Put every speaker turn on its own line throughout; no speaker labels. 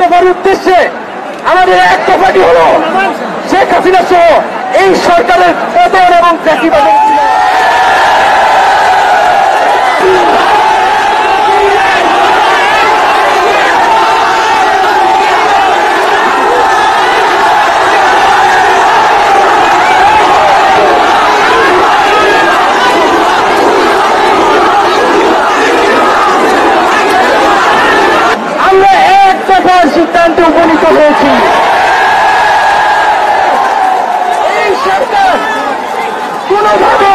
দফার উদ্দেশ্যে আমাদের এক দফাটি হলো শেখ হাসিনা সহ এই সরকারের পতন এবং ফ্যাসিবাদের সিদ্ধান্তে উপনীত হয়েছি। এই সরকার কোনোভাবে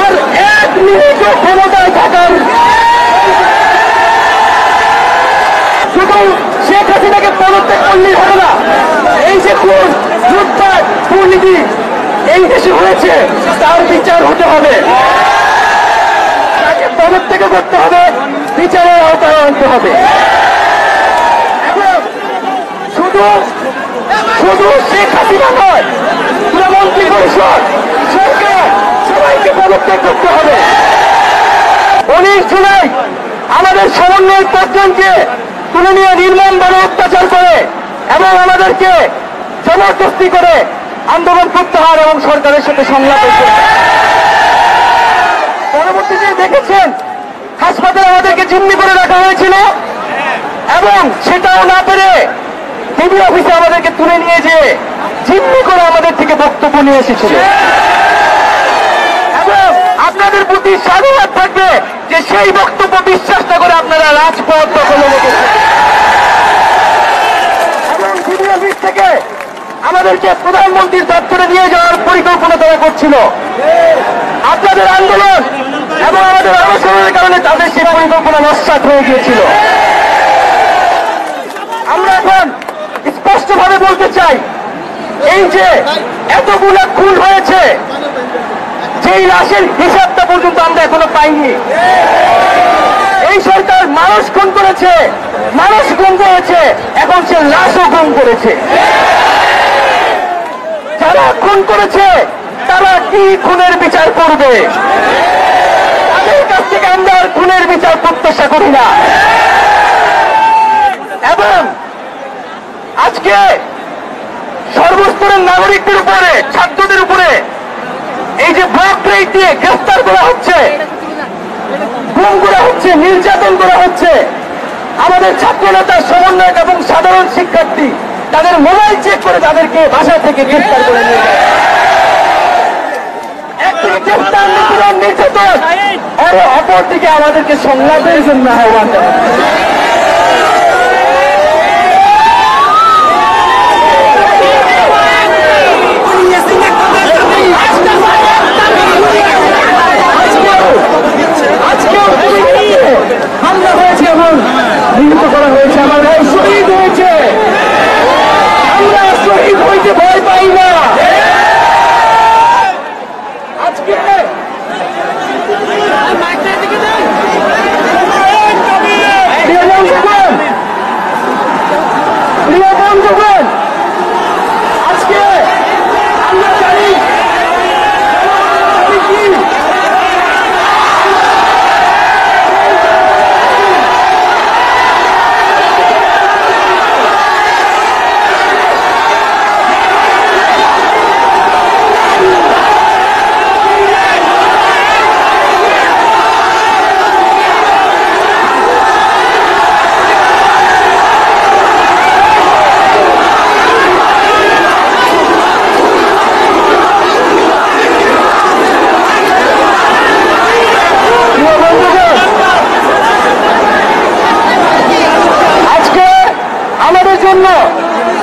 আর এক মিনিট ক্ষমতায় থাকার শুধু শেখ হাসিনাকে পদত্যাগ করলেই হবে না। এই যে লুটপাট দুর্নীতি এই দেশে হয়েছে তার বিচার হতে হবে, তাকে পদত্যাগ করতে হবে, বিচারের আওতায় আনতে হবে। শুধু শেখ হাসিনা নয়, মন্ত্রী পরিষদ সরকার সবাইকে পদত্যাগ করতে হবে। 19 জুলাই আমাদের সমন্বয় পাঁচজনকে তুলে নিয়ে নির্মমভাবে অত্যাচার করে এবং আমাদেরকে জবরদস্তি করে আন্দোলন প্রত্যাহার এবং সরকারের সাথে সংলাপ হয়েছে। পরবর্তীতে দেখেছেন হাসপাতালে আমাদেরকে জিম্মি করে রাখা হয়েছিল এবং সেটাও না পেরে ডিবি অফিসে আমাদেরকে তুলে নিয়ে যেয়ে জিম্মি করে আমাদের থেকে বক্তব্য নিয়ে এসেছিল। এবং আপনাদের প্রতি সাধুবাদ থাকবে যে সেই বক্তব্য বিশ্বাস না করে আপনারা রাজপথ দখলে রেখেছেন এবং ডিবি অফিস থেকে আমাদেরকে প্রধানমন্ত্রীর দপ্তরে নিয়ে যাওয়ার পরিকল্পনা তারা করছিল। আপনাদের আন্দোলন এবং আমাদের অবসরের কারণে তাদের সেই পরিকল্পনা নস্যাৎ হয়ে গিয়েছিল। আমরা এখন স্পষ্টভাবে বলতে চাই, এই যে এতগুলো খুন হয়েছে, যেই লাশের হিসাবটা পর্যন্ত আমরা এখনো পাইনি। এই সরকার মানুষ খুন করেছে, মানুষ গুম করেছে, এখন সে লাশও গুম করেছে। যারা খুন করেছে তারা কি খুনের বিচার করবে? তাদের কাছ থেকে আমরা আর খুনের বিচার প্রত্যাশা করি না। এবং আজকে সর্বস্তরের নাগরিকদের উপরে, ছাত্রদের উপরে এই যে ব্লক রেট দিয়ে গ্রেফতার করা হচ্ছে, গুম করা হচ্ছে, নির্যাতন করা হচ্ছে, আমাদের ছাত্র নেতা, সমন্বয়ক এবং সাধারণ শিক্ষার্থী তাদের মোবাইল চেক করে তাদেরকে বাসা থেকে গ্রেফতার করে নিয়ে যায়। একদিকে গ্রেফতার, নিপীড়ন, নির্যাতন, আর অপরদিকে আমাদেরকে সংলাপের জন্য আহ্বান জানাচ্ছে। হামলা হয়েছে এবং নিহত করা হয়েছে, আমার ভাই শহীদ হয়েছে। আমরা শহীদ হইতে ভয় পাই না। আজকে প্রিয় বন্ধুগণ, আজকে আমরা জানি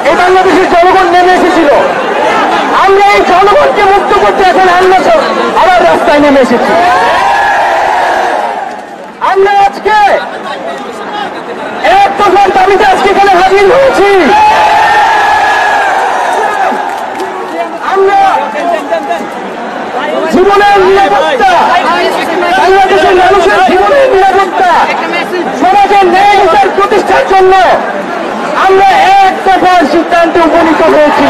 এই বাংলাদেশের জনগণ নেমে এসেছিল। আমরা এই জনগণকে মুক্ত করতে এখন আমরা আবার রাস্তায় নেমে এসেছি। আমরা আজকে এক দফার দাবিতে আজকে এখানে হাজির হয়েছি। আমরা জীবনের নিরাপত্তা, বাংলাদেশের মানুষের জীবনের নিরাপত্তা, সমাজের ন্যায় বিচার প্রতিষ্ঠার জন্য আমরা এক দফার সিদ্ধান্তে উপনীত হয়েছি।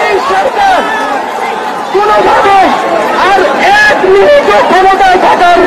এই সরকার কোনোভাবে আর এক মিনিট ক্ষমতায় থাকার